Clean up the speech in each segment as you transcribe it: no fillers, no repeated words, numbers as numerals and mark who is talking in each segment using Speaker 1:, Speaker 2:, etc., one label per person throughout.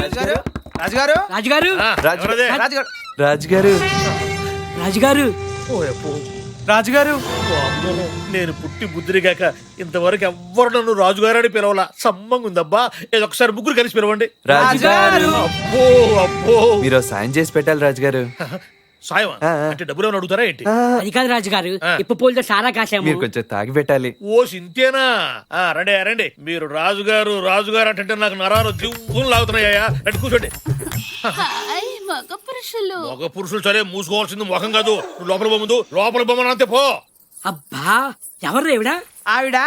Speaker 1: రాజుగారు రాజుగారు
Speaker 2: రాజుగారు
Speaker 1: రాజుగారు
Speaker 3: రాజుగారు
Speaker 2: రాజుగారు
Speaker 1: రాజుగారు
Speaker 4: నేను పుట్టి బుద్ధిరిగాక ఇంతవరకు ఎవ్వరు నన్ను రాజుగారు అని పిలవాల సమ్మంగా ఉందబ్బా ఏదో ఒకసారి ముగ్గురు కలిసి పిలవండి.
Speaker 3: రాజుగారు
Speaker 4: అబ్బో అబ్బో
Speaker 3: మీరు సాయం చేసి పెట్టాలి రాజుగారు.
Speaker 4: సాయం అంటే డబ్బులు ఏమైనా అడుగుతారా ఏంటి?
Speaker 2: అది కాదు రాజుగారు, ఇప్పు పూలతో సారా కాసాము.
Speaker 3: మీరు కొంచెం తాగి పెట్టాలి.
Speaker 4: ఓ సింతేనా? రండి రండి. మీరు రాజుగారు రాజుగారు అంటే నాకు నరాలు దివ్వులు లాగుతున్నాయా? రండి కూర్చోండి. మగ పురుషులు సరే మూసుకోవాల్సింది ముఖం కాదు. నువ్వు లోపల బొమ్మదు లోపల బొమ్మను అంతే పో.
Speaker 2: అబ్బా ఎవరు ఏవిడా?
Speaker 1: ఆవిడ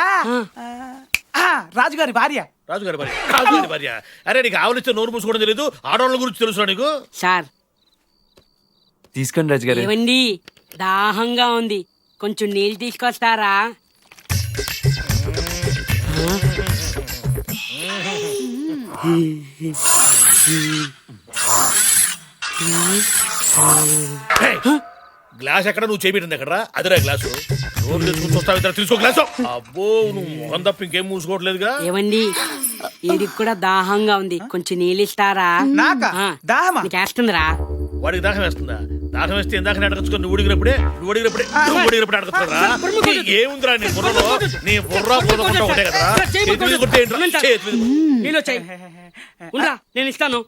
Speaker 1: రాజుగారి భార్య.
Speaker 4: రాజుగారి భార్య రాజుగారి భార్య. అరే నీకు ఆవులిస్తే నోరు మూసుకోవడం తెలియదు, ఆడవాళ్ళ గురించి తెలుసు నీకు?
Speaker 2: సార్
Speaker 3: తీసుకోండి రాజుగారు.
Speaker 2: ఏవండి దాహంగా ఉంది, కొంచెం నీళ్ళు తీసుకొస్తారా?
Speaker 4: గ్లాస్ ఎక్కడ? నువ్వు చేపెట్టింది ఎక్కడ? అదిరా గ్లాసు. నోరు తెచ్చుకుని చూస్తావు, తీసుకో గ్లాసు. అబ్బో నువ్వు మొహం తప్ప ఇంకేం మూసుకోవట్లేదుగా.
Speaker 2: ఏవండి ఇది కూడా దాహంగా ఉంది, కొంచెం నీళ్ళు ఇస్తారా?
Speaker 1: నాకా? దాహమా?
Speaker 2: చేస్తుందిరా.
Speaker 4: వాడికి దాహం వేస్తుందా? దాహం వేస్తే ఇందాక అడగచ్చుకో. నువ్వు అడిగినప్పుడే అడగచ్చుకోరా. ఏముందిరా నీ బుర్రలో? నీ బుర్ర బుర్ర ఒకటే కదరా.
Speaker 2: నీళ్ళు వచ్చాయి, నేను ఇస్తాను.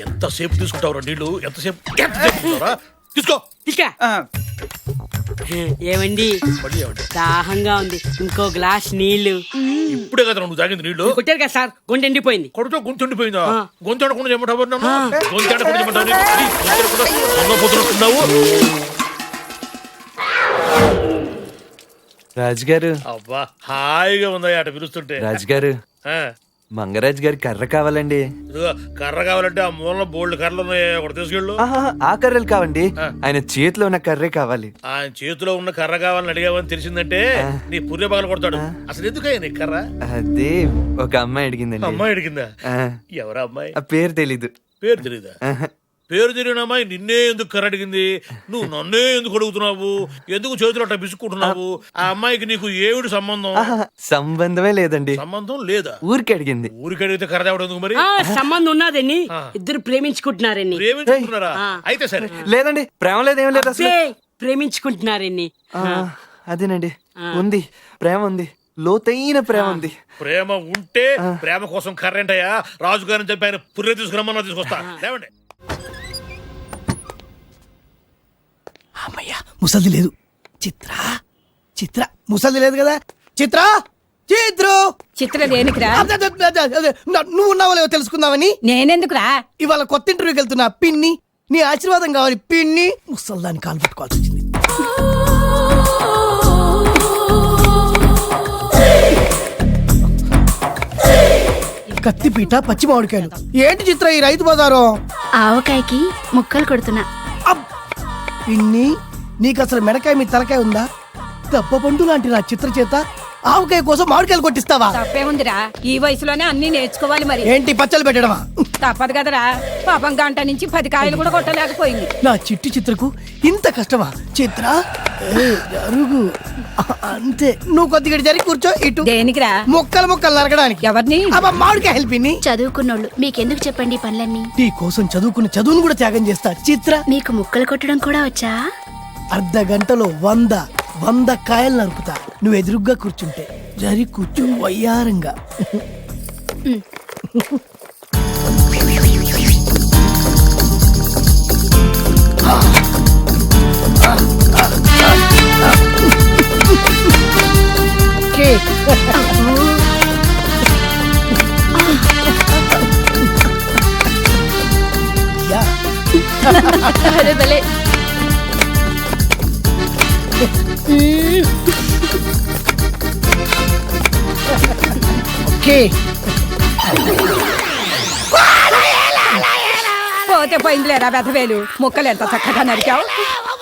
Speaker 4: ఎంతసేపు తీసుకుంటావురా నీళ్లు? ఎంతసేపు తీసుకో.
Speaker 2: తీసుకా. ఏవండి దాహంగా ఉంది, ఇంకో గ్లాస్ నీళ్లు.
Speaker 4: ఇప్పుడే కదా నువ్వు తాగింది నీళ్లు?
Speaker 2: కొట్టారు కదా సార్, గొంతు ఎండిపోయింది.
Speaker 4: కొడుతో గొంతు ఎండిపోయిందా? గొంతు అడకుండా చెప్పమంటావు నన్ను? గొంతు అడకుండా చెప్పమంటావు?
Speaker 3: రాజుగారు
Speaker 4: అబ్బా హాయిగా ఉందా అట పిలుస్తుంటే.
Speaker 3: రాజుగారు మంగరాజు గారి కర్ర కావాలండి.
Speaker 4: ఇదిగో కర్ర కావాలంటే ఆ మూలలో బోల్డ్ కర్రలు ఉన్నాయి, ఒకటి తీసుకెళ్ళు.
Speaker 3: ఆ కర్రలు కావండి, ఆయన చేతిలో ఉన్న కర్రే కావాలి.
Speaker 4: ఆయన చేతిలో ఉన్న కర్ర కావాలని అడిగావని తెలిసిందంటే నీ పుర్రె పగల కొడతాడు. అసలు ఎందుకయ్యా నీ కర్ర?
Speaker 3: అదే ఒక అమ్మాయి అడిగిందండి.
Speaker 4: అమ్మాయి అడిగిందా? ఎవరా అమ్మాయి?
Speaker 3: ఆ పేరు తెలీదు.
Speaker 4: పేరు తెలీదా? పేరు తెలియని అమ్మాయి నిన్నే ఎందుకు కర్ర అడిగింది? నువ్వు నన్నే ఎందుకు అడుగుతున్నావు? ఎందుకు చేతులు అట్లా బిసుక్కుంటున్నావు? ఆ అమ్మాయికి నీకు ఏమిటి సంబంధం?
Speaker 3: సంబంధమే లేదండి.
Speaker 4: సంబంధం లేదా?
Speaker 3: ఊరికి అడిగింది.
Speaker 4: ఊరికి అడిగితే కర్ర తేవడం ఎందుకు మరి?
Speaker 2: సంబంధం ఉన్నదండి, ఇద్దరు ప్రేమించుకుంటున్నారండి.
Speaker 4: ప్రేమించుకుంటున్నారా? అయితే సరే.
Speaker 3: లేదండి, ప్రేమ లేదేం లేదు అసలు.
Speaker 2: ప్రేమించుకుంటున్నారండి.
Speaker 3: అదేనండి, ఉంది, ప్రేమ ఉంది, లోతైన ప్రేమ ఉంది.
Speaker 4: ప్రేమ ఉంటే ప్రేమ కోసం కర్రేంటయ్యా? రాజుగారిని చెప్పి ఆయన పుర్రె తీసుకురమ్మన్నా తీసుకొస్తా. లేవండి.
Speaker 5: అమ్మయ్యా ముసలిది లేదు. చిత్ర ముసలిది లేదు కదా. చిత్ర
Speaker 6: దేనికిరా?
Speaker 5: నువ్వు ఉన్నావో లేవో తెలుసుకుందామని.
Speaker 6: నేనెందుకురా?
Speaker 5: ఇవాళ కొత్త ఇంటర్వ్యూకి వెళ్తున్నా. పిన్ని నీ ఆశీర్వాదం కావాలి. పిన్ని ముసల్దాన్ని కాలు పట్టుకోవాల్సి వచ్చింది. కత్తిపీట పచ్చి మామిడికాయలు. ఏంటి చిత్ర ఈ రైతు బజారు?
Speaker 6: ఆవకాయకి ముక్కలు కొడుతున్నా.
Speaker 5: పిన్ని నీకు అసలు మెడకాయ మీ తలకాయ ఉందా? దెబ్బ పండు లాంటి నా చిత్ర చేత ఆవకాయ కోసం మామిడికాయలు కొట్టిస్తావా?
Speaker 6: తప్పేముందిరా, ఈ వయసులోనే అన్ని నేర్చుకోవాలి. మరి
Speaker 5: ఏంటి పచ్చలు పెట్టడమా?
Speaker 6: తప్పదు కదరా. పాపం గంట నుంచి 10 కాయలు కూడా కొట్టలేకపోయింది.
Speaker 5: నా చిట్టి చిత్రకు ఇంత కష్టమా? చిత్ర జరుగు అంతే. నువ్వు కొద్దిగా జరిగి కూర్చో. ఇటు
Speaker 6: దేనికిరా?
Speaker 5: ముక్కలు నరకడానికి.
Speaker 6: ఎవరిని?
Speaker 5: మామిడికాయ పిన్ని.
Speaker 7: చదువుకున్నోళ్ళు మీకెందుకు చెప్పండి పనులన్నీ?
Speaker 5: నీ కోసం చదువుకున్న చదువును కూడా త్యాగం చేస్తా. చిత్ర
Speaker 7: మీకు ముక్కలు కొట్టడం కూడా వచ్చా?
Speaker 5: అర్ధ గంటలో 100 కాయలు నరుకుతా. నువ్వు ఎదురుగ్గా కూర్చుంటే. జరి కూర్చో వయ్యారంగా.
Speaker 6: పోతే పోయిందిలేరా వెధవేలు. ముక్కలు ఎంత చక్కగా నరికావు.